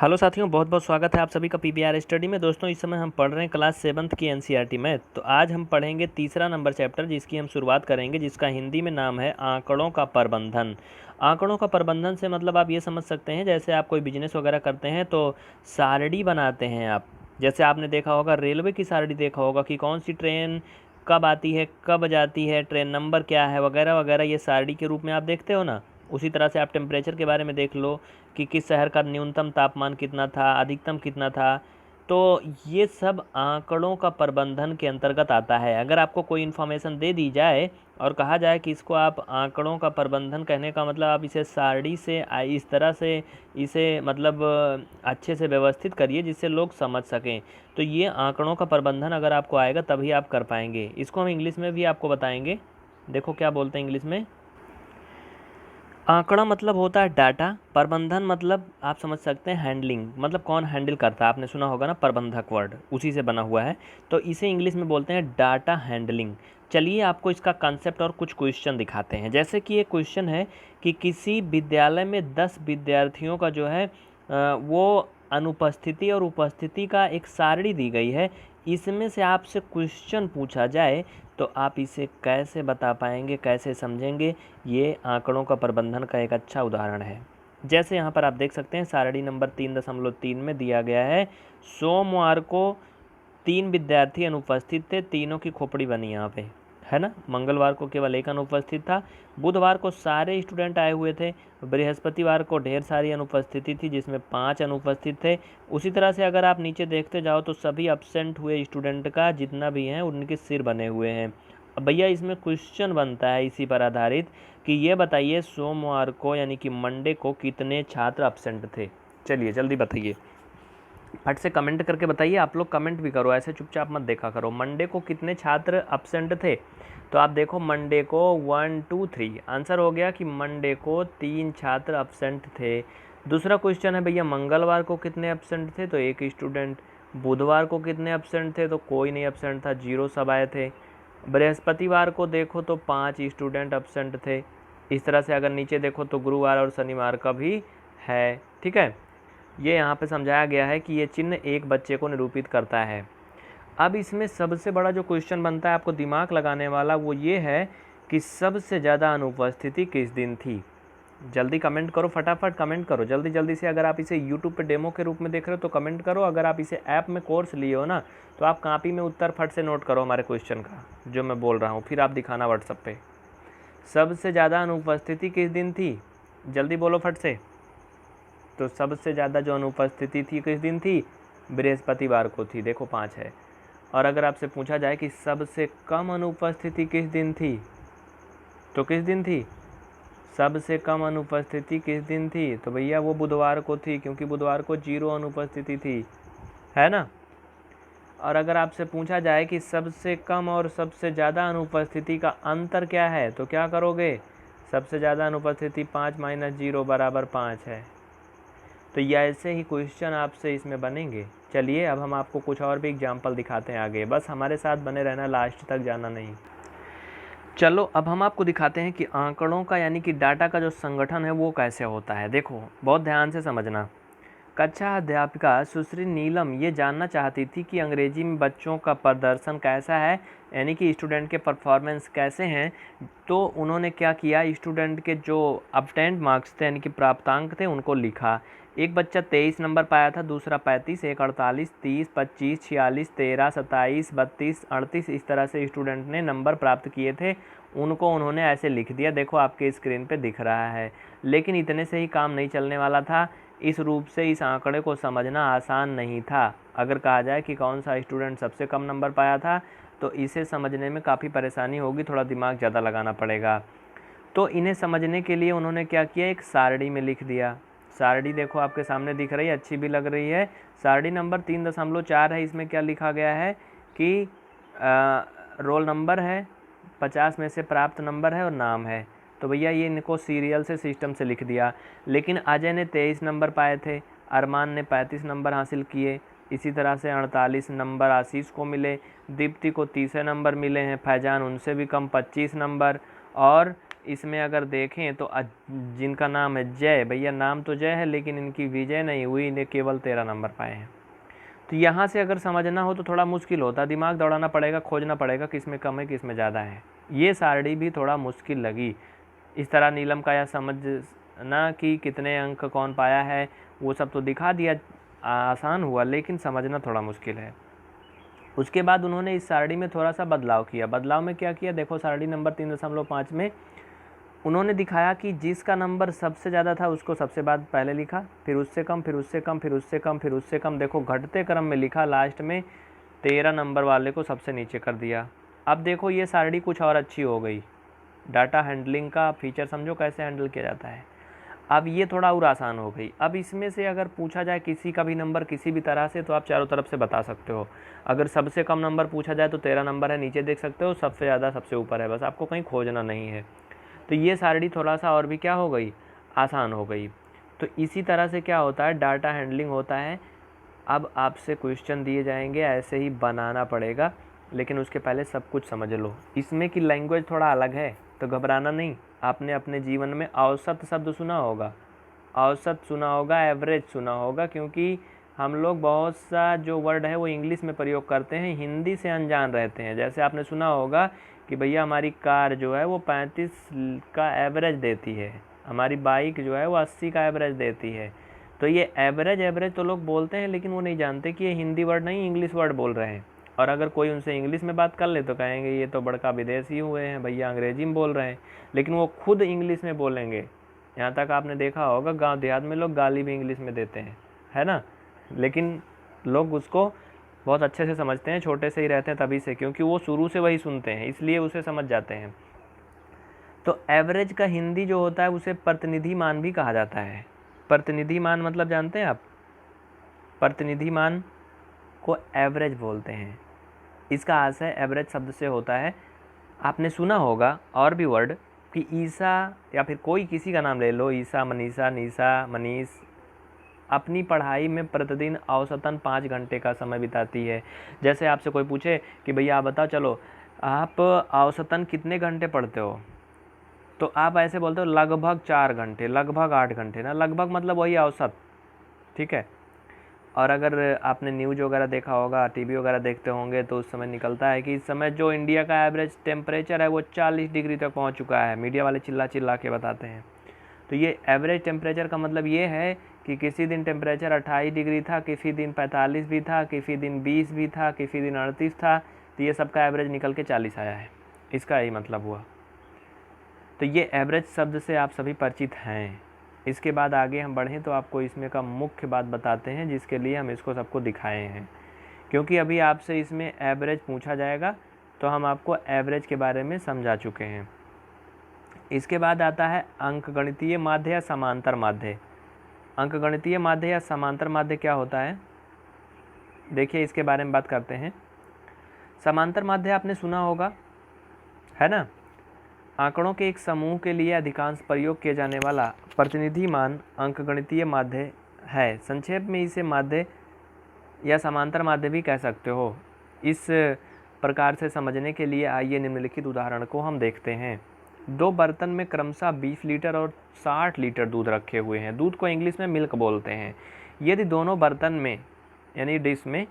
Hello साथियों, बहुत बहुत स्वागत है आप सभी का पीबीआर स्टडी में। दोस्तों, इस समय हम पढ़ रहे हैं क्लास 7th की एनसीईआरटी मैथ। तो आज हम पढ़ेंगे तीसरा नंबर चैप्टर, जिसकी हम शुरुआत करेंगे, जिसका हिंदी में नाम है आंकड़ों का प्रबंधन। आंकड़ों का प्रबंधन से मतलब आप ये समझ सकते हैं, जैसे आप कोई बिजनेस वगैरह करते हैं तो सारणी बनाते हैं आप। जैसे आपने देखा होगा, रेलवे की सारणी देखा होगा कि कौन सी ट्रेन कब आती है, कब जाती है, ट्रेन नंबर क्या है, वगैरह वगैरह, ये सारणी के रूप में आप देखते हो ना। उसी तरह से आप टेम्परेचर के बारे में देख लो कि किस शहर का न्यूनतम तापमान कितना था, अधिकतम कितना था। तो ये सब आंकड़ों का प्रबंधन के अंतर्गत आता है। अगर आपको कोई इन्फॉर्मेशन दे दी जाए और कहा जाए कि इसको आप आंकड़ों का प्रबंधन, कहने का मतलब आप इसे सारणी से इस तरह से इसे मतलब अच्छे से व्यवस्थित करिए जिससे लोग समझ सकें। तो ये आंकड़ों का प्रबंधन अगर आपको आएगा तभी आप कर पाएंगे। इसको हम इंग्लिश में भी आपको बताएंगे। देखो क्या बोलते हैं इंग्लिश में। आंकड़ा मतलब होता है डाटा, प्रबंधन मतलब आप समझ सकते हैं हैंडलिंग, मतलब कौन हैंडल करता है। आपने सुना होगा ना प्रबंधक, वर्ड उसी से बना हुआ है। तो इसे इंग्लिश में बोलते हैं डाटा हैंडलिंग। चलिए आपको इसका कंसेप्ट और कुछ क्वेश्चन दिखाते हैं। जैसे कि एक क्वेश्चन है कि किसी विद्यालय में 10 विद्यार्थियों का जो है वो अनुपस्थिति और उपस्थिति का एक सारणी दी गई है। इसमें से आपसे क्वेश्चन पूछा जाए तो आप इसे कैसे बता पाएंगे, कैसे समझेंगे। ये आंकड़ों का प्रबंधन का एक अच्छा उदाहरण है। जैसे यहाँ पर आप देख सकते हैं, सारणी नंबर 3.3 में दिया गया है, सोमवार को 3 विद्यार्थी अनुपस्थित थे, तीनों की खोपड़ी बनी यहाँ पे, है ना। मंगलवार को केवल 1 अनुपस्थित था, बुधवार को सारे स्टूडेंट आए हुए थे, बृहस्पतिवार को ढेर सारी अनुपस्थिति थी जिसमें 5 अनुपस्थित थे। उसी तरह से अगर आप नीचे देखते जाओ तो सभी अब्सेंट हुए स्टूडेंट का जितना भी हैं उनके सिर बने हुए हैं। अब भैया इसमें क्वेश्चन बनता है इसी पर आधारित कि ये बताइए सोमवार को यानी कि मंडे को कितने छात्र अब्सेंट थे। चलिए जल्दी बताइए, फट से कमेंट करके बताइए। आप लोग कमेंट भी करो, ऐसे चुपचाप मत देखा करो। मंडे को कितने छात्र अब्सेंट थे? तो आप देखो, मंडे को 1 2 3 आंसर हो गया कि मंडे को 3 छात्र अब्सेंट थे। दूसरा क्वेश्चन है भैया, मंगलवार को कितने अब्सेंट थे? तो 1 स्टूडेंट। बुधवार को कितने अब्सेंट थे? तो कोई नहीं अब्सेंट था, 0 सब आए थे। बृहस्पतिवार को देखो तो 5 स्टूडेंट अब्सेंट थे। इस तरह से अगर नीचे देखो तो गुरुवार और शनिवार का भी है। ठीक है, ये यहाँ पे समझाया गया है कि ये चिन्ह एक बच्चे को निरूपित करता है। अब इसमें सबसे बड़ा जो क्वेश्चन बनता है आपको दिमाग लगाने वाला, वो ये है कि सबसे ज़्यादा अनुपस्थिति किस दिन थी। जल्दी कमेंट करो, फटाफट कमेंट करो जल्दी जल्दी से। अगर आप इसे यूट्यूब पे डेमो के रूप में देख रहे हो तो कमेंट करो। अगर आप इसे ऐप में कोर्स लिए हो ना, तो आप कॉपी में उत्तर फट से नोट करो हमारे क्वेश्चन का जो मैं बोल रहा हूँ, फिर आप दिखाना व्हाट्सएप पे। सबसे ज़्यादा अनुपस्थिति किस दिन थी? जल्दी बोलो फट से। तो सबसे ज़्यादा जो अनुपस्थिति थी किस दिन थी? बृहस्पतिवार को थी, देखो 5 है। और अगर आपसे पूछा जाए कि सबसे कम अनुपस्थिति किस दिन थी, तो किस दिन थी? सबसे कम अनुपस्थिति किस दिन थी? तो भैया वो बुधवार को थी, क्योंकि बुधवार को 0 अनुपस्थिति थी, है ना। और अगर आपसे पूछा जाए कि सबसे कम और सबसे ज़्यादा अनुपस्थिति का अंतर क्या है, तो क्या करोगे? सबसे ज़्यादा अनुपस्थिति 5 - 0 = 5 है। तो ये ऐसे ही क्वेश्चन आपसे इसमें बनेंगे। चलिए अब हम आपको कुछ और भी एग्जाम्पल दिखाते हैं आगे, बस हमारे साथ बने रहना, लास्ट तक जाना नहीं। चलो अब हम आपको दिखाते हैं कि आंकड़ों का यानी कि डाटा का जो संगठन है वो कैसे होता है। देखो बहुत ध्यान से समझना। कक्षा अध्यापिका सुश्री नीलम ये जानना चाहती थी कि अंग्रेजी में बच्चों का प्रदर्शन कैसा है, यानी कि स्टूडेंट के परफॉर्मेंस कैसे हैं। तो उन्होंने क्या किया, स्टूडेंट के जो अपटेंड मार्क्स थे यानी कि प्राप्तांक थे उनको लिखा। एक बच्चा 23 नंबर पाया था, दूसरा 35, एक 48, 30, 25, 46, 13, 27, 32, 38, इस तरह से स्टूडेंट ने नंबर प्राप्त किए थे। उनको उन्होंने ऐसे लिख दिया, देखो आपके स्क्रीन पे दिख रहा है। लेकिन इतने से ही काम नहीं चलने वाला था। इस रूप से इस आंकड़े को समझना आसान नहीं था। अगर कहा जाए कि कौन सा स्टूडेंट सबसे कम नंबर पाया था, तो इसे समझने में काफ़ी परेशानी होगी, थोड़ा दिमाग ज़्यादा लगाना पड़ेगा। तो इन्हें समझने के लिए उन्होंने क्या किया, एक सारणी में लिख दिया। सारणी देखो आपके सामने दिख रही है, अच्छी भी लग रही है। सारणी नंबर 3.4 है। इसमें क्या लिखा गया है कि रोल नंबर है, 50 में से प्राप्त नंबर है और नाम है। तो भैया ये इनको सीरियल से सिस्टम से लिख दिया। लेकिन अजय ने 23 नंबर पाए थे, अरमान ने 35 नंबर हासिल किए, इसी तरह से 48 नंबर आशीष को मिले, दीप्ति को 30 नंबर मिले हैं, फैजान उनसे भी कम 25 नंबर, और इसमें अगर देखें तो जिनका नाम है जय, भैया नाम तो जय है लेकिन इनकी विजय नहीं हुई, इन्हें केवल 13 नंबर पाए हैं। तो यहाँ से अगर समझना हो तो थोड़ा मुश्किल होता, दिमाग दौड़ाना पड़ेगा, खोजना पड़ेगा किस में कम है किस में ज़्यादा है। ये सारणी भी थोड़ा मुश्किल लगी। इस तरह नीलम का यह समझना कि कितने अंक कौन पाया है वो सब तो दिखा दिया, आसान हुआ, लेकिन समझना थोड़ा मुश्किल है। उसके बाद उन्होंने इस सारणी में थोड़ा सा बदलाव किया। बदलाव में क्या किया, देखो सारणी नंबर 3.5 में उन्होंने दिखाया कि जिसका नंबर सबसे ज़्यादा था उसको सबसे बाद पहले लिखा, फिर उससे कम, फिर उससे कम, फिर उससे कम, फिर उससे कम, देखो घटते क्रम में लिखा, लास्ट में 13 नंबर वाले को सबसे नीचे कर दिया। अब देखो ये सारणी कुछ और अच्छी हो गई, डाटा हैंडलिंग का फीचर समझो कैसे हैंडल किया जाता है। अब ये थोड़ा और आसान हो गई। अब इसमें से अगर पूछा जाए किसी का भी नंबर किसी भी तरह से तो आप चारों तरफ से बता सकते हो। अगर सबसे कम नंबर पूछा जाए तो 13 नंबर है, नीचे देख सकते हो, सबसे ज़्यादा सबसे ऊपर है, बस आपको कहीं खोजना नहीं है। तो ये सारणी थोड़ा सा और भी क्या हो गई, आसान हो गई। तो इसी तरह से क्या होता है, डाटा हैंडलिंग होता है। अब आपसे क्वेश्चन दिए जाएंगे, ऐसे ही बनाना पड़ेगा, लेकिन उसके पहले सब कुछ समझ लो। इसमें की लैंग्वेज थोड़ा अलग है तो घबराना नहीं। आपने अपने जीवन में औसत शब्द सुना होगा, औसत सुना होगा, एवरेज सुना होगा, क्योंकि हम लोग बहुत सा जो वर्ड है वो इंग्लिश में प्रयोग करते हैं, हिंदी से अनजान रहते हैं। जैसे आपने सुना होगा कि भैया हमारी कार जो है वो 35 का एवरेज देती है, हमारी बाइक जो है वो 80 का एवरेज देती है। तो ये एवरेज एवरेज तो लोग बोलते हैं, लेकिन वो नहीं जानते कि ये हिंदी वर्ड नहीं इंग्लिश वर्ड बोल रहे हैं। और अगर कोई उनसे इंग्लिश में बात कर ले तो कहेंगे ये तो बड़का विदेशी हुए हैं, भैया अंग्रेजी में बोल रहे हैं, लेकिन वो खुद इंग्लिश में बोलेंगे। यहाँ तक आपने देखा होगा गांव देहात में लोग गाली भी इंग्लिश में देते हैं, है ना, लेकिन लोग उसको बहुत अच्छे से समझते हैं, छोटे से ही रहते हैं तभी से, क्योंकि वो शुरू से वही सुनते हैं, इसलिए उसे समझ जाते हैं। तो एवरेज का हिंदी जो होता है उसे प्रतिनिधि मान भी कहा जाता है। प्रतिनिधि मान मतलब जानते हैं आप, प्रतिनिधि मान को एवरेज बोलते हैं। इसका आशय एवरेज शब्द से होता है। आपने सुना होगा और भी वर्ड कि ईसा या फिर कोई किसी का नाम ले लो, ईसा, मनीषा, निशा, मनीष, अपनी पढ़ाई में प्रतिदिन औसतन 5 घंटे का समय बिताती है। जैसे आपसे कोई पूछे कि भैया आप बताओ, चलो आप औसतन कितने घंटे पढ़ते हो, तो आप ऐसे बोलते हो लगभग 4 घंटे, लगभग 8 घंटे ना, लगभग मतलब वही औसत, ठीक है। और अगर आपने न्यूज़ वगैरह देखा होगा, टीवी वगैरह देखते होंगे, तो उस समय निकलता है कि इस समय जो इंडिया का एवरेज टेम्परेचर है वो 40 डिग्री तक पहुंच चुका है। मीडिया वाले चिल्ला चिल्ला के बताते हैं। तो ये एवरेज टेम्परेचर का मतलब ये है कि किसी दिन टेम्परेचर 28 डिग्री था, किसी दिन 45 भी था, किसी दिन 20 भी था, किसी दिन 38 था, तो ये सबका एवरेज निकल के 40 आया है, इसका यही मतलब हुआ। तो ये एवरेज शब्द से आप सभी परिचित हैं। इसके बाद आगे हम बढ़ें तो आपको इसमें का मुख्य बात बताते हैं, जिसके लिए हम इसको सबको दिखाए हैं, क्योंकि अभी आपसे इसमें एवरेज पूछा जाएगा तो हम आपको एवरेज के बारे में समझा चुके हैं। इसके बाद आता है अंकगणितीय माध्य या समांतर माध्य। अंकगणितीय माध्य या समांतर माध्य क्या होता है, देखिए इसके बारे में बात करते हैं। समांतर माध्य आपने सुना होगा, है ना। आंकड़ों के एक समूह के लिए अधिकांश प्रयोग किया जाने वाला प्रतिनिधि मान अंकगणितीय माध्य है। संक्षेप में इसे माध्य या समांतर माध्य भी कह सकते हो। इस प्रकार से समझने के लिए आइए निम्नलिखित उदाहरण को हम देखते हैं। 2 बर्तन में क्रमशः 20 लीटर और 60 लीटर दूध रखे हुए हैं। दूध को इंग्लिश में मिल्क बोलते हैं। यदि दोनों बर्तन में यानी डिश में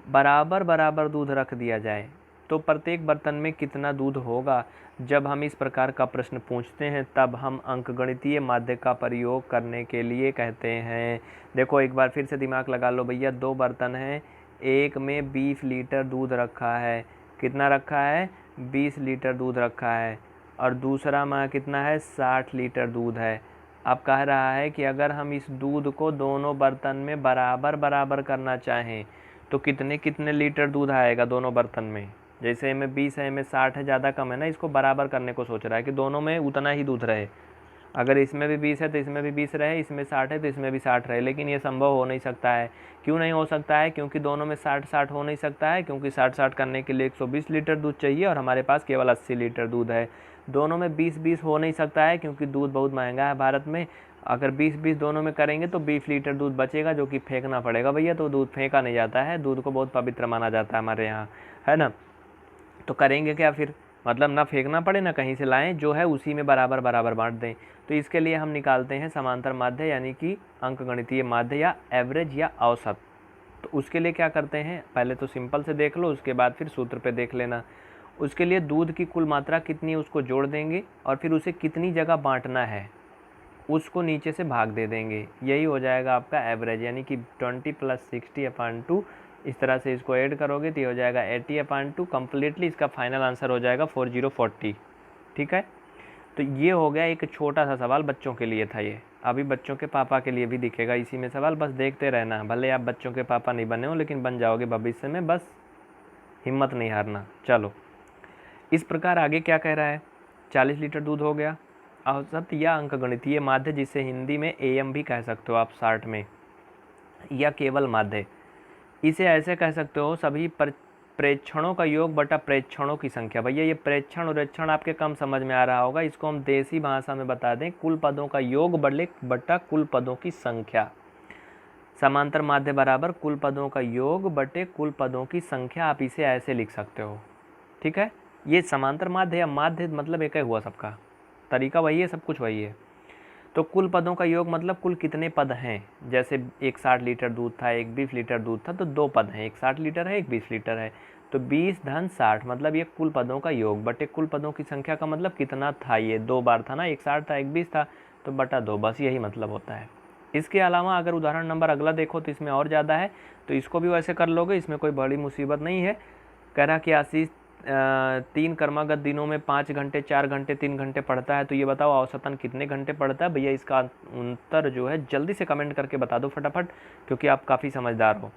बराबर बराबर दूध रख दिया जाए तो प्रत्येक बर्तन में कितना दूध होगा। जब हम इस प्रकार का प्रश्न पूछते हैं तब हम अंकगणितीय माध्य का प्रयोग करने के लिए कहते हैं। देखो एक बार फिर से दिमाग लगा लो भैया, 2 बर्तन हैं, एक में 20 लीटर दूध रखा है, कितना रखा है, 20 लीटर दूध रखा है, और दूसरा में कितना है, 60 लीटर दूध है। अब कह रहा है कि अगर हम इस दूध को दोनों बर्तन में बराबर बराबर करना चाहें तो कितने कितने लीटर दूध आएगा दोनों बर्तन में। जैसे में 20 है, में 60 है, ज़्यादा कम है ना, इसको बराबर करने को सोच रहा है कि दोनों में उतना ही दूध रहे। अगर इसमें भी 20 है तो इसमें भी 20 रहे, इसमें 60 है तो इसमें भी 60 रहे, लेकिन ये संभव हो नहीं सकता है। क्यों नहीं हो सकता है, क्योंकि दोनों में 60-60 हो नहीं सकता है, क्योंकि 60-60 करने के लिए 120 लीटर दूध चाहिए और हमारे पास केवल 80 लीटर दूध है। दोनों में 20-20 हो नहीं सकता है, क्योंकि दूध बहुत महंगा है भारत में। अगर 20-20 दोनों में करेंगे तो 20 लीटर दूध बचेगा, जो कि फेंकना पड़ेगा भैया, तो दूध फेंका नहीं जाता है, दूध को बहुत पवित्र माना जाता है हमारे यहाँ, है ना। तो करेंगे क्या फिर, मतलब ना फेंकना पड़े ना कहीं से लाएं, जो है उसी में बराबर बराबर बांट दें। तो इसके लिए हम निकालते हैं समांतर माध्य यानी कि अंकगणितीय माध्य या एवरेज या औसत। तो उसके लिए क्या करते हैं, पहले तो सिंपल से देख लो, उसके बाद फिर सूत्र पे देख लेना। उसके लिए दूध की कुल मात्रा कितनी है उसको जोड़ देंगे और फिर उसे कितनी जगह बांटना है उसको नीचे से भाग दे देंगे, यही हो जाएगा आपका एवरेज, यानी कि 20 + 60/2। इस तरह से इसको ऐड करोगे तो ये हो जाएगा 80/2। कम्प्लीटली इसका फाइनल आंसर हो जाएगा 4040। ठीक है, तो ये हो गया एक छोटा सा सवाल, बच्चों के लिए था ये। अभी बच्चों के पापा के लिए भी दिखेगा इसी में सवाल, बस देखते रहना। भले आप बच्चों के पापा नहीं बने हो लेकिन बन जाओगे भविष्य में, बस हिम्मत नहीं हारना। चलो, इस प्रकार आगे क्या कह रहा है, 40 लीटर दूध हो गया। औसत या अंकगणितीय माध्य, जिसे हिंदी में एम भी कह सकते हो आप शॉर्ट में, या केवल माध्य, इसे ऐसे कह सकते हो सभी प्रेक्षणों का योग बटा प्रेक्षणों की संख्या। भैया ये प्रेक्षण और उरेक्षण आपके कम समझ में आ रहा होगा, इसको हम देसी भाषा में बता दें, कुल पदों का योग बटा कुल पदों की संख्या। समांतर माध्य बराबर कुल पदों का योग बटे कुल पदों की संख्या, आप इसे ऐसे लिख सकते हो। ठीक है, ये समांतर माध्य या माध्य मतलब एक ही हुआ, सबका तरीका वही है, सब कुछ वही है। तो कुल पदों का योग मतलब कुल कितने पद हैं, जैसे एक 60 लीटर दूध था, एक 20 लीटर दूध था, तो 2 पद हैं, एक 60 लीटर है, एक 20 लीटर है। तो 20 धन 60 मतलब ये कुल पदों का योग बटे कुल पदों की संख्या का मतलब कितना था, ये 2 बार था ना, एक 60 था एक 20 था, तो बटा 2, बस यही मतलब होता है। इसके अलावा अगर उदाहरण नंबर अगला देखो तो इसमें और ज़्यादा है, तो इसको भी वैसे कर लोगे, इसमें कोई बड़ी मुसीबत नहीं है। कह रहा कि आशीष 3 कर्मागत दिनों में 5 घंटे 4 घंटे 3 घंटे पढ़ता है, तो ये बताओ औसतन कितने घंटे पढ़ता है। भैया इसका उत्तर जो है जल्दी से कमेंट करके बता दो फटाफट, क्योंकि आप काफ़ी समझदार हो।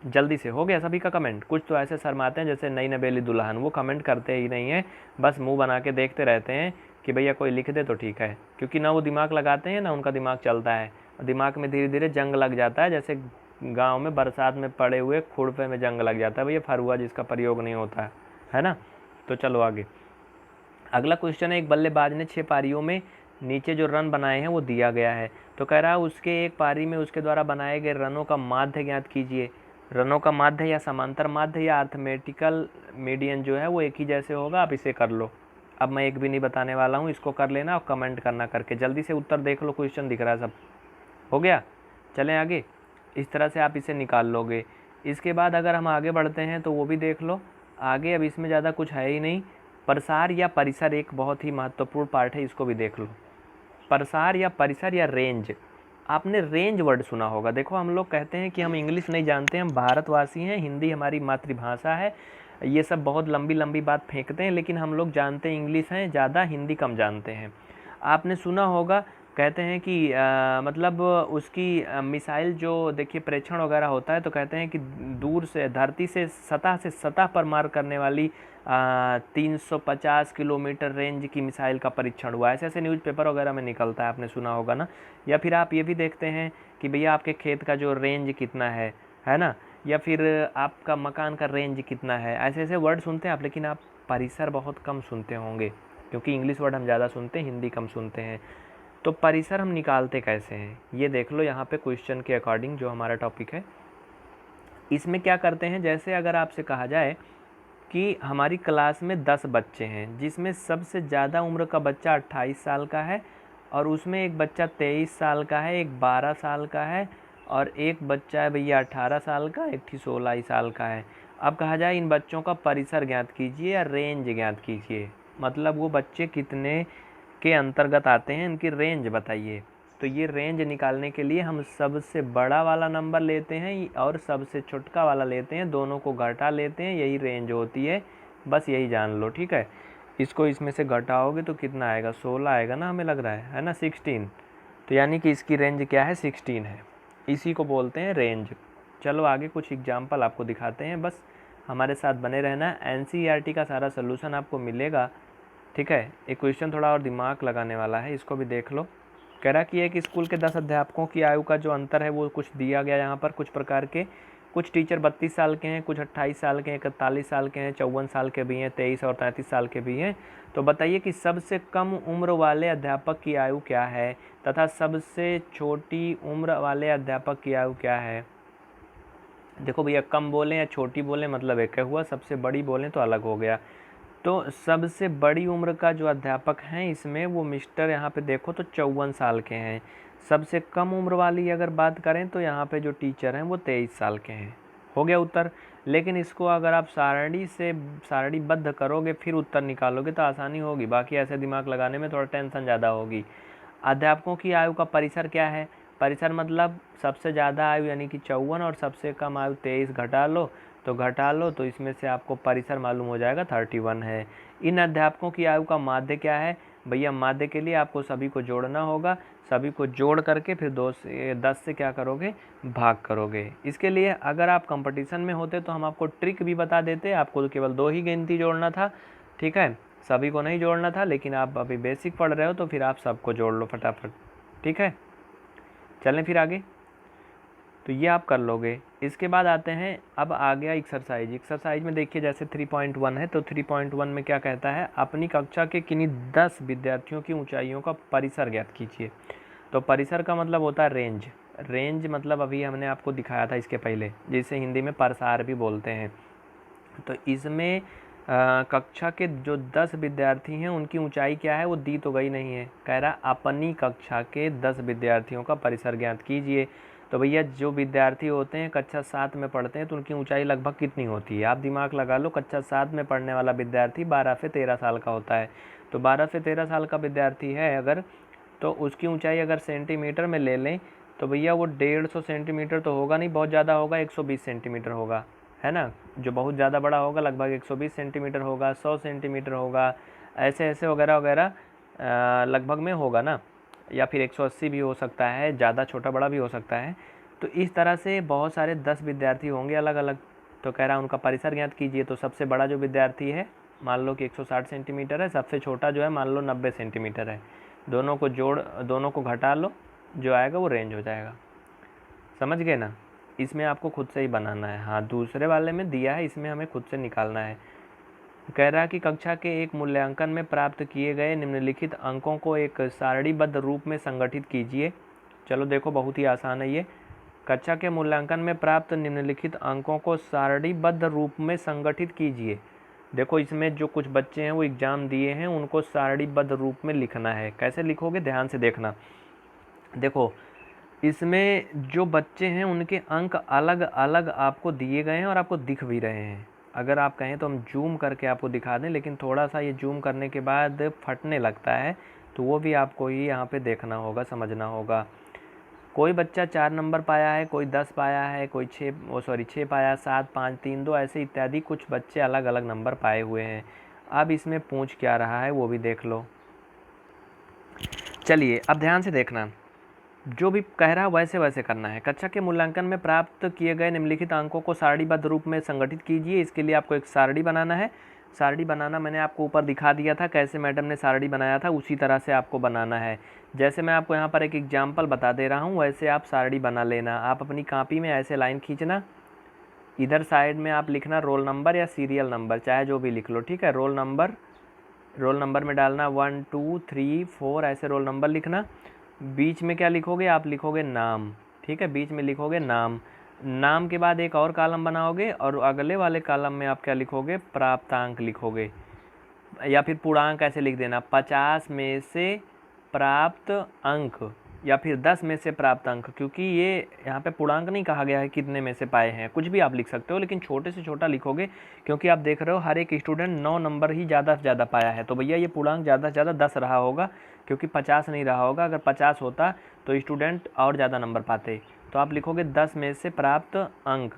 जल्दी से हो गया सभी का कमेंट। कुछ तो ऐसे शर्माते हैं जैसे नई नवेली दुल्हन, वो कमेंट करते ही नहीं है, बस मुंह बना के देखते रहते हैं कि भैया कोई लिख दे तो ठीक है, क्योंकि ना वो दिमाग लगाते हैं ना उनका दिमाग चलता है, दिमाग में धीरे धीरे जंग लग जाता है, जैसे गाँव में बरसात में पड़े हुए खुरपे में जंग लग जाता है भैया, फरुआ जिसका प्रयोग नहीं होता है ना। तो चलो आगे, अगला क्वेश्चन है, एक बल्लेबाज ने 6 पारियों में नीचे जो रन बनाए हैं वो दिया गया है, तो कह रहा है उसके एक पारी में उसके द्वारा बनाए गए रनों का माध्य ज्ञात कीजिए। रनों का माध्य या समांतर माध्य या अर्थमेटिकल मीडियन जो है वो एक ही जैसे होगा, आप इसे कर लो। अब मैं एक भी नहीं बताने वाला हूँ, इसको कर लेना और कमेंट करना करके जल्दी से उत्तर देख लो, क्वेश्चन दिख रहा है सब, हो गया। चलें आगे, इस तरह से आप इसे निकाल लोगे। इसके बाद अगर हम आगे बढ़ते हैं तो वो भी देख लो आगे, अब इसमें ज़्यादा कुछ है ही नहीं। प्रसार या परिसर एक बहुत ही महत्वपूर्ण पार्ट है, इसको भी देख लो। प्रसार या परिसर या रेंज, आपने रेंज वर्ड सुना होगा। देखो हम लोग कहते हैं कि हम इंग्लिश नहीं जानते, हम भारतवासी हैं, हिंदी हमारी मातृभाषा है, ये सब बहुत लंबी लंबी बात फेंकते हैं, लेकिन हम लोग जानते इंग्लिश हैं ज़्यादा, हिंदी कम जानते हैं। आपने सुना होगा, कहते हैं कि मतलब उसकी मिसाइल जो देखिए परीक्षण वगैरह होता है, तो कहते हैं कि दूर से धरती से सतह पर मार करने वाली 350 किलोमीटर रेंज की मिसाइल का परीक्षण हुआ, ऐसे ऐसे न्यूज़पेपर वगैरह में निकलता है, आपने सुना होगा ना। या फिर आप ये भी देखते हैं कि भैया आपके खेत का जो रेंज कितना है ना, या फिर आपका मकान का रेंज कितना है, ऐसे ऐसे वर्ड सुनते हैं आप, लेकिन आप परिसर बहुत कम सुनते होंगे, क्योंकि इंग्लिश वर्ड हम ज़्यादा सुनते हैं, हिंदी कम सुनते हैं। तो परिसर हम निकालते कैसे हैं, ये देख लो यहाँ पे क्वेश्चन के अकॉर्डिंग जो हमारा टॉपिक है। इसमें क्या करते हैं, जैसे अगर आपसे कहा जाए कि हमारी क्लास में 10 बच्चे हैं, जिसमें सबसे ज़्यादा उम्र का बच्चा 28 साल का है, और उसमें एक बच्चा 23 साल का है, एक 12 साल का है, और एक बच्चा है भैया 18 साल का, एक 16 साल का है। अब कहा जाए इन बच्चों का परिसर ज्ञात कीजिए या रेंज ज्ञात कीजिए, मतलब वो बच्चे कितने के अंतर्गत आते हैं, इनकी रेंज बताइए। तो ये रेंज निकालने के लिए हम सबसे बड़ा वाला नंबर लेते हैं और सबसे छोटका वाला लेते हैं, दोनों को घटा लेते हैं, यही रेंज होती है, बस यही जान लो। ठीक है, इसको इसमें से घटाओगे तो कितना आएगा, 16 आएगा ना, हमें लग रहा है ना, 16। तो यानी कि इसकी रेंज क्या है, 16 है, इसी को बोलते हैं रेंज। चलो आगे कुछ एग्जाम्पल आपको दिखाते हैं, बस हमारे साथ बने रहना। NCERT का सारा सोल्यूशन आपको मिलेगा। ठीक है, एक क्वेश्चन थोड़ा और दिमाग लगाने वाला है, इसको भी देख लो। कह रहा कि एक स्कूल के 10 अध्यापकों की आयु का जो अंतर है वो कुछ दिया गया यहाँ पर, कुछ प्रकार के, कुछ टीचर 32 साल के हैं, कुछ 28 साल के हैं, 41 साल के हैं, 54 साल के भी हैं, 23 और 33 साल के भी हैं। तो बताइए कि सबसे कम उम्र वाले अध्यापक की आयु क्या है तथा सबसे छोटी उम्र वाले अध्यापक की आयु क्या है। देखो भैया, कम बोलें या छोटी बोलें मतलब एक हुआ, सबसे बड़ी बोलें तो अलग हो गया। तो सबसे बड़ी उम्र का जो अध्यापक हैं इसमें वो मिस्टर, यहाँ पे देखो तो 54 साल के हैं। सबसे कम उम्र वाली अगर बात करें तो यहाँ पे जो टीचर हैं वो 23 साल के हैं। हो गया उत्तर। लेकिन इसको अगर आप सारणीबद्ध करोगे फिर उत्तर निकालोगे तो आसानी होगी, बाकी ऐसे दिमाग लगाने में थोड़ा टेंशन ज़्यादा होगी। अध्यापकों की आयु का परिसर क्या है? परिसर मतलब सबसे ज़्यादा आयु यानी कि 54 और सबसे कम आयु 23 घटा लो तो इसमें से आपको परिसर मालूम हो जाएगा 31 है। इन अध्यापकों की आयु का माध्य क्या है? भैया माध्य के लिए आपको सभी को जोड़ना होगा, सभी को जोड़ करके फिर 10 से क्या करोगे? भाग करोगे। इसके लिए अगर आप कंपटीशन में होते तो हम आपको ट्रिक भी बता देते, आपको तो केवल 2 ही गिनती जोड़ना था, ठीक है, सभी को नहीं जोड़ना था। लेकिन आप अभी बेसिक पढ़ रहे हो तो फिर आप सबको जोड़ लो फटाफट, ठीक है। चलें फिर आगे, तो ये आप कर लोगे। इसके बाद आते हैं, अब आ गया एक्सरसाइज में देखिए जैसे 3.1 है तो 3.1 में क्या कहता है? अपनी कक्षा के किन्हीं 10 विद्यार्थियों की ऊंचाइयों का परिसर ज्ञात कीजिए। तो परिसर का मतलब होता है रेंज मतलब अभी हमने आपको दिखाया था इसके पहले, जिसे हिंदी में प्रसार भी बोलते हैं। तो इसमें कक्षा के जो 10 विद्यार्थी हैं उनकी ऊंचाई क्या है? वो दी तो गई नहीं है, कह रहा अपनी कक्षा के 10 विद्यार्थियों का परिसर ज्ञात कीजिए। तो भैया जो विद्यार्थी होते हैं कक्षा 7 में पढ़ते हैं तो उनकी ऊंचाई लगभग कितनी होती है? आप दिमाग लगा लो। कक्षा 7 में पढ़ने वाला विद्यार्थी 12 से 13 साल का होता है। तो 12 से 13 साल का विद्यार्थी है अगर, तो उसकी ऊंचाई अगर सेंटीमीटर में ले लें तो भैया वो 150 सेंटीमीटर तो होगा नहीं, बहुत ज़्यादा होगा, 120 सेंटीमीटर होगा, है ना। जो बहुत ज़्यादा बड़ा होगा लगभग 120 सेंटीमीटर होगा, 100 सेंटीमीटर होगा, ऐसे ऐसे वगैरह वगैरह लगभग में होगा ना, या फिर 180 भी हो सकता है, ज़्यादा छोटा बड़ा भी हो सकता है। तो इस तरह से बहुत सारे 10 विद्यार्थी होंगे अलग अलग। तो कह रहा उनका परिसर ज्ञात कीजिए। तो सबसे बड़ा जो विद्यार्थी है मान लो कि 160 सेंटीमीटर है, सबसे छोटा जो है मान लो 90 सेंटीमीटर है। दोनों को घटा लो, जो आएगा वो रेंज हो जाएगा। समझ गए ना? इसमें आपको खुद से ही बनाना है। हाँ, दूसरे वाले में दिया है, इसमें हमें खुद से निकालना है। कह रहा है कि कक्षा के एक मूल्यांकन में प्राप्त किए गए निम्नलिखित अंकों को एक सारणीबद्ध रूप में संगठित कीजिए। चलो देखो, बहुत ही आसान है ये। कक्षा के मूल्यांकन में प्राप्त निम्नलिखित अंकों को सारणीबद्ध रूप में संगठित कीजिए। देखो इसमें जो कुछ बच्चे हैं वो एग्ज़ाम दिए हैं, उनको सारणीबद्ध रूप में लिखना है। कैसे लिखोगे ध्यान से देखना। देखो इसमें जो बच्चे हैं उनके अंक अलग अलग आपको दिए गए हैं और आपको दिख भी रहे हैं। अगर आप कहें तो हम जूम करके आपको दिखा दें, लेकिन थोड़ा सा ये जूम करने के बाद फटने लगता है, तो वो भी आपको ही यहाँ पे देखना होगा, समझना होगा। कोई बच्चा 4 नंबर पाया है, कोई 10 पाया है, कोई 6 पाया, 7, 5, 3, 2 ऐसे इत्यादि कुछ बच्चे अलग अलग नंबर पाए हुए हैं। अब इसमें पूछ क्या रहा है वो भी देख लो। चलिए अब ध्यान से देखना, जो भी कह रहा है वैसे वैसे करना है। कक्षा के मूल्यांकन में प्राप्त किए गए निम्नलिखित अंकों को सारणीबद्ध रूप में संगठित कीजिए। इसके लिए आपको एक सारणी बनाना है। सारणी बनाना मैंने आपको ऊपर दिखा दिया था, कैसे मैडम ने सारणी बनाया था, उसी तरह से आपको बनाना है। जैसे मैं आपको यहाँ पर एक एग्जाम्पल बता दे रहा हूँ वैसे आप सारणी बना लेना। आप अपनी कॉपी में ऐसे लाइन खींचना, इधर साइड में आप लिखना रोल नंबर या सीरियल नंबर, चाहे जो भी लिख लो, ठीक है। रोल नंबर में डालना 1 2 3 4 ऐसे रोल नंबर लिखना। बीच में क्या लिखोगे? आप लिखोगे नाम, ठीक है, बीच में लिखोगे नाम के बाद एक और कॉलम बनाओगे और अगले वाले कॉलम में आप क्या लिखोगे? प्राप्तांक लिखोगे, या फिर पूर्णांक ऐसे लिख देना, 50 में से प्राप्त अंक, या फिर 10 में से प्राप्त अंक, क्योंकि ये यहाँ पे पूर्णांक नहीं कहा गया है कितने में से पाए हैं, कुछ भी आप लिख सकते हो, लेकिन छोटे से छोटा लिखोगे, क्योंकि आप देख रहे हो हर एक स्टूडेंट 9 नंबर ही ज़्यादा से ज़्यादा पाया है। तो भैया ये पूर्णांक ज़्यादा से ज़्यादा 10 रहा होगा, क्योंकि 50 नहीं रहा होगा। अगर 50 होता तो स्टूडेंट और ज़्यादा नंबर पाते। तो आप लिखोगे 10 में से प्राप्त अंक,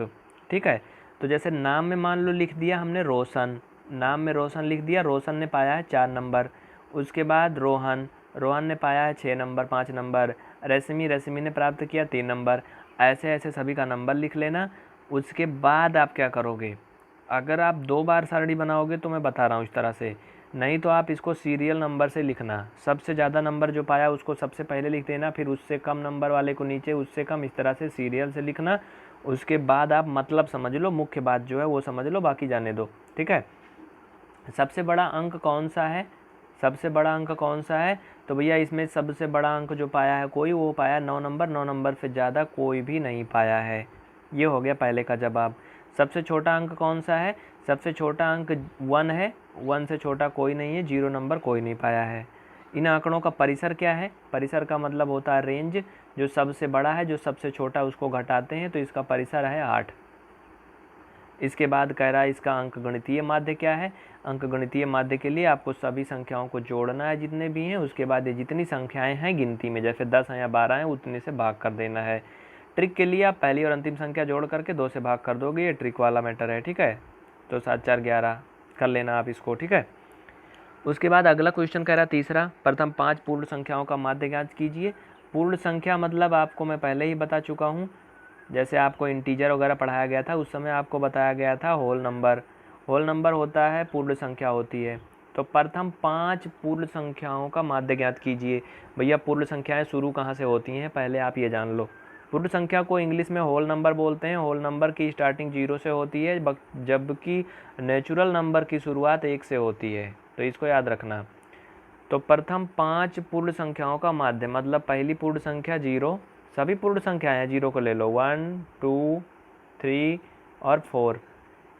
ठीक है। तो जैसे नाम में मान लो लिख दिया हमने रोशन, नाम में रोशन लिख दिया, रोशन ने पाया है 4 नंबर। उसके बाद रोहन ने पाया है 6 नंबर, 5 नंबर। रश्मि ने प्राप्त किया 3 नंबर। ऐसे ऐसे सभी का नंबर लिख लेना। उसके बाद आप क्या करोगे? अगर आप 2 बार सारणी बनाओगे तो मैं बता रहा हूँ इस तरह से, नहीं तो आप इसको सीरियल नंबर से लिखना। सबसे ज़्यादा नंबर जो पाया उसको सबसे पहले लिख देना, फिर उससे कम नंबर वाले को नीचे, उससे कम, इस तरह से सीरियल से लिखना। उसके बाद आप मतलब समझ लो, मुख्य बात जो है वो समझ लो, बाकी जाने दो, ठीक है। सबसे बड़ा अंक कौन सा है? सबसे बड़ा अंक कौन सा है? तो भैया इसमें सबसे बड़ा अंक जो पाया है कोई, वो पाया 9 नंबर। 9 नंबर से ज़्यादा कोई भी नहीं पाया है। ये हो गया पहले का जवाब। सबसे छोटा अंक कौन सा है? सबसे छोटा अंक 1 है, 1 से छोटा कोई नहीं है, 0 नंबर कोई नहीं पाया है। इन आंकड़ों का परिसर क्या है? परिसर का मतलब होता है रेंज, जो सबसे बड़ा है जो सबसे छोटा उसको घटाते हैं, तो इसका परिसर है 8। इसके बाद कह रहा है इसका अंकगणितीय माध्य क्या है? अंकगणितीय माध्य के लिए आपको सभी संख्याओं को जोड़ना है जितने भी हैं, उसके बाद ये जितनी संख्याएं हैं गिनती में, जैसे 10 हैं या 12 हैं, उतने से भाग कर देना है। ट्रिक के लिए आप पहली और अंतिम संख्या जोड़ करके 2 से भाग कर दोगे, ये ट्रिक वाला मैटर है, ठीक है। तो 7 4 11 कर लेना आप इसको, ठीक है। उसके बाद अगला क्वेश्चन कह रहा तीसरा, प्रथम 5 पूर्ण संख्याओं का माध्य ज्ञात कीजिए। पूर्ण संख्या मतलब आपको मैं पहले ही बता चुका हूँ, जैसे आपको इंटीजर वगैरह पढ़ाया गया था उस समय आपको बताया गया था होल नंबर। होल नंबर होता है, पूर्ण संख्या होती है। तो प्रथम 5 पूर्ण संख्याओं का माध्य ज्ञात कीजिए। भैया पूर्ण संख्याएं शुरू कहाँ से होती हैं, पहले आप ये जान लो। पूर्ण संख्या को इंग्लिश में होल नंबर बोलते हैं। होल नंबर की स्टार्टिंग 0 से होती है, जबकि नेचुरल नंबर की शुरुआत 1 से होती है, तो इसको याद रखना। तो प्रथम 5 पूर्ण संख्याओं का माध्य मतलब पहली पूर्ण संख्या 0, सभी पूर्ण संख्याएं हैं 0 को ले लो, 1 2 3 और 4।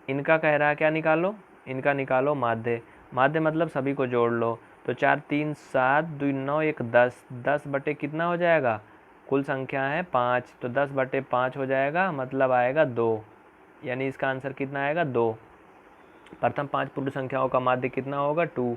इनका कह रहा है क्या निकालो, इनका निकालो माध्य। माध्य मतलब सभी को जोड़ लो। तो 4 3 7 2 9 1 10, 10 बटे कितना हो जाएगा, कुल संख्या है 5, तो 10 बटे 5 हो जाएगा, मतलब आएगा 2, यानी इसका आंसर कितना आएगा 2। प्रथम 5 पूर्ण संख्याओं का माध्य कितना होगा 2।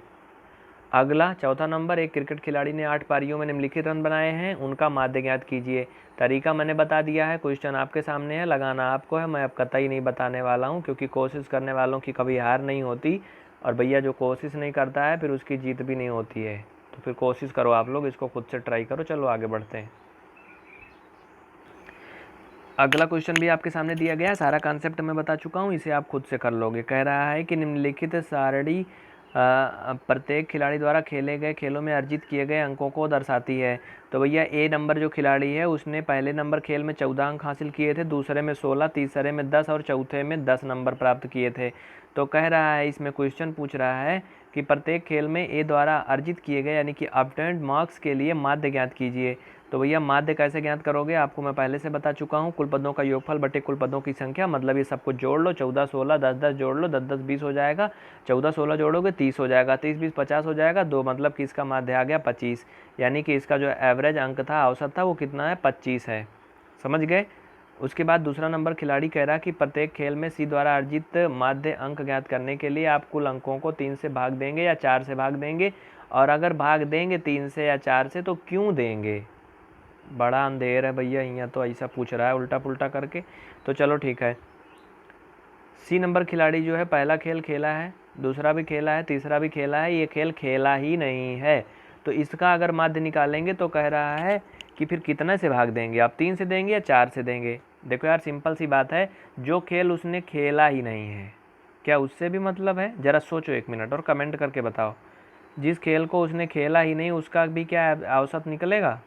अगला चौथा नंबर, एक क्रिकेट खिलाड़ी ने 8 पारियों में निम्नलिखित रन बनाए हैं, उनका माध्य ज्ञात कीजिए। तरीका मैंने बता दिया है, क्वेश्चन आपके सामने है, लगाना आपको है। मैं अब कतई नहीं बताने वाला हूँ, क्योंकि कोशिश करने वालों की कभी हार नहीं होती, और भैया जो कोशिश नहीं करता है फिर उसकी जीत भी नहीं होती है। तो फिर कोशिश करो आप लोग, इसको खुद से ट्राई करो। चलो आगे बढ़ते हैं। अगला क्वेश्चन भी आपके सामने दिया गया है, सारा कॉन्सेप्ट मैं बता चुका हूँ, इसे आप खुद से कर लोगे। कह रहा है कि निम्नलिखित सारणी प्रत्येक खिलाड़ी द्वारा खेले गए खेलों में अर्जित किए गए अंकों को दर्शाती है। तो भैया ए नंबर जो खिलाड़ी है उसने पहले नंबर खेल में 14 अंक हासिल किए थे, दूसरे में 16, तीसरे में 10 और चौथे में 10 नंबर प्राप्त किए थे। तो कह रहा है इसमें क्वेश्चन पूछ रहा है कि प्रत्येक खेल में ए द्वारा अर्जित किए गए यानी कि ऑब्टेन्ड मार्क्स के लिए माध्य ज्ञात कीजिए। तो भैया माध्य कैसे ज्ञात करोगे, आपको मैं पहले से बता चुका हूँ, कुल पदों का योगफल बटे कुल पदों की संख्या, मतलब ये सब कुछ जोड़ लो, 14 16 10 10 जोड़ लो, 10 10 20 हो जाएगा, 14 16 जोड़ोगे 30 हो जाएगा, 30 20 50 हो जाएगा, 2 मतलब कि इसका माध्य आ गया 25, यानी कि इसका जो एवरेज अंक था, औसत था, वो कितना है 25 है। समझ गए। उसके बाद दूसरा नंबर खिलाड़ी कह रहा कि प्रत्येक खेल में सी द्वारा अर्जित माध्य अंक ज्ञात करने के लिए आप कुल अंकों को 3 से भाग देंगे या 4 से भाग देंगे, और अगर भाग देंगे 3 से या 4 से तो क्यों देंगे। बड़ा अंधेर है भैया, यहाँ तो ऐसा पूछ रहा है उल्टा पुल्टा करके। तो चलो ठीक है। सी नंबर खिलाड़ी जो है पहला खेल खेला है, दूसरा भी खेला है, तीसरा भी खेला है, ये खेल खेला ही नहीं है, तो इसका अगर माध्य निकालेंगे तो कह रहा है कि फिर कितने से भाग देंगे, आप 3 से देंगे या 4 से देंगे। देखो यार सिंपल सी बात है, जो खेल उसने खेला ही नहीं है, क्या उससे भी मतलब है? ज़रा सोचो 1 मिनट और कमेंट करके बताओ। जिस खेल को उसने खेला ही नहीं उसका भी क्या औसत निकलेगा?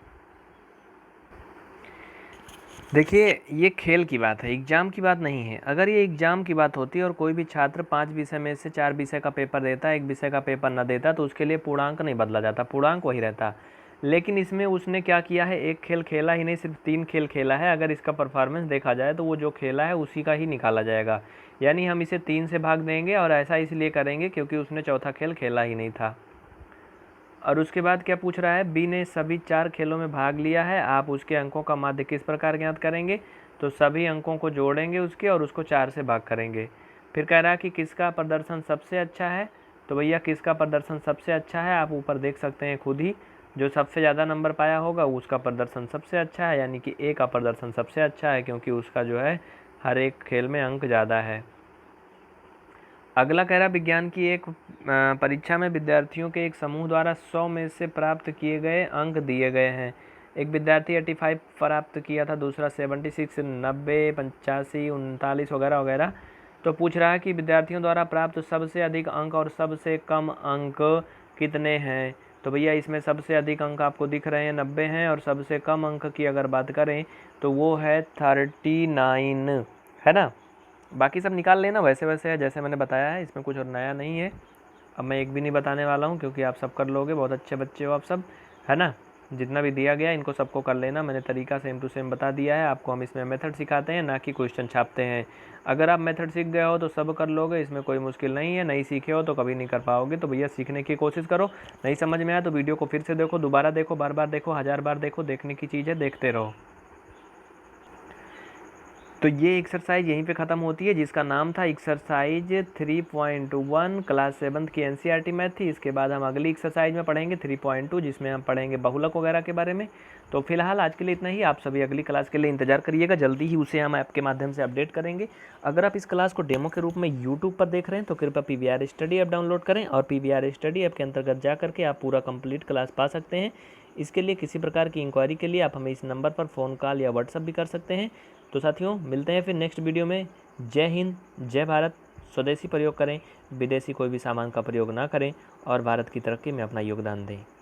देखिए ये खेल की बात है, एग्ज़ाम की बात नहीं है। अगर ये एग्ज़ाम की बात होती और कोई भी छात्र 5 विषय में से 4 विषय का पेपर देता, एक विषय का पेपर न देता, तो उसके लिए पूर्णांक नहीं बदला जाता, पूर्णांक वही रहता। लेकिन इसमें उसने क्या किया है, एक खेल खेला ही नहीं, सिर्फ 3 खेल खेला है। अगर इसका परफॉर्मेंस देखा जाए तो वो जो खेला है उसी का ही निकाला जाएगा, यानी हम इसे 3 से भाग देंगे, और ऐसा इसलिए करेंगे क्योंकि उसने चौथा खेल खेला ही नहीं था। और उसके बाद क्या पूछ रहा है, बी ने सभी 4 खेलों में भाग लिया है, आप उसके अंकों का माध्य किस प्रकार ज्ञात करेंगे। तो सभी अंकों को जोड़ेंगे उसके और उसको 4 से भाग करेंगे। फिर कह रहा है कि किसका प्रदर्शन सबसे अच्छा है। तो भैया किसका प्रदर्शन सबसे अच्छा है, आप ऊपर देख सकते हैं खुद ही, जो सबसे ज़्यादा नंबर पाया होगा उसका प्रदर्शन सबसे अच्छा है, यानी कि ए का प्रदर्शन सबसे अच्छा है, क्योंकि उसका जो है हर एक खेल में अंक ज़्यादा है। अगला कह रहा विज्ञान की एक परीक्षा में विद्यार्थियों के एक समूह द्वारा 100 में से प्राप्त किए गए अंक दिए गए हैं। एक विद्यार्थी 85 प्राप्त किया था, दूसरा 76, 90, 85, 39 वगैरह वगैरह। तो पूछ रहा है कि विद्यार्थियों द्वारा प्राप्त सबसे अधिक अंक और सबसे कम अंक कितने हैं। तो भैया इसमें सबसे अधिक अंक आपको दिख रहे हैं 90 हैं, और सबसे कम अंक की अगर बात करें तो वो है 39, है ना। बाकी सब निकाल लेना, वैसे वैसे है जैसे मैंने बताया है, इसमें कुछ और नया नहीं है। अब मैं एक भी नहीं बताने वाला हूँ, क्योंकि आप सब कर लोगे, बहुत अच्छे बच्चे हो आप सब, है ना। जितना भी दिया गया इनको सबको कर लेना। मैंने तरीका सेम टू सेम बता दिया है आपको। हम इसमें मेथड सिखाते हैं, ना कि क्वेश्चन छापते हैं। अगर आप मेथड सीख गए हो तो सब कर लोगे, इसमें कोई मुश्किल नहीं है। नहीं सीखे हो तो कभी नहीं कर पाओगे। तो भैया सीखने की कोशिश करो। नहीं समझ में आया तो वीडियो को फिर से देखो, दोबारा देखो, बार बार देखो, 1000 बार देखो। देखने की चीज़ है, देखते रहो। तो ये एक्सरसाइज यहीं पे ख़त्म होती है, जिसका नाम था एक्सरसाइज 3.1 क्लास 7th की एनसीईआरटी मैथ थी। इसके बाद हम अगली एक्सरसाइज में पढ़ेंगे 3.2, जिसमें हम पढ़ेंगे बहुलक वगैरह के बारे में। तो फिलहाल आज के लिए इतना ही। आप सभी अगली क्लास के लिए इंतजार करिएगा, जल्दी ही उसे हम ऐप के माध्यम से अपडेट करेंगे। अगर आप इस क्लास को डेमो के रूप में यूट्यूब पर देख रहे हैं तो कृपया PVR स्टडी ऐप डाउनलोड करें, और PVR स्टडी ऐप के अंतर्गत जा करके आप पूरा कंप्लीट क्लास पा सकते हैं। इसके लिए किसी प्रकार की इंक्वायरी के लिए आप हमें इस नंबर पर फ़ोन कॉल या व्हाट्सअप भी कर सकते हैं। तो साथियों, मिलते हैं फिर नेक्स्ट वीडियो में। जय हिंद, जय भारत। स्वदेशी प्रयोग करें, विदेशी कोई भी सामान का प्रयोग ना करें, और भारत की तरक्की में अपना योगदान दें।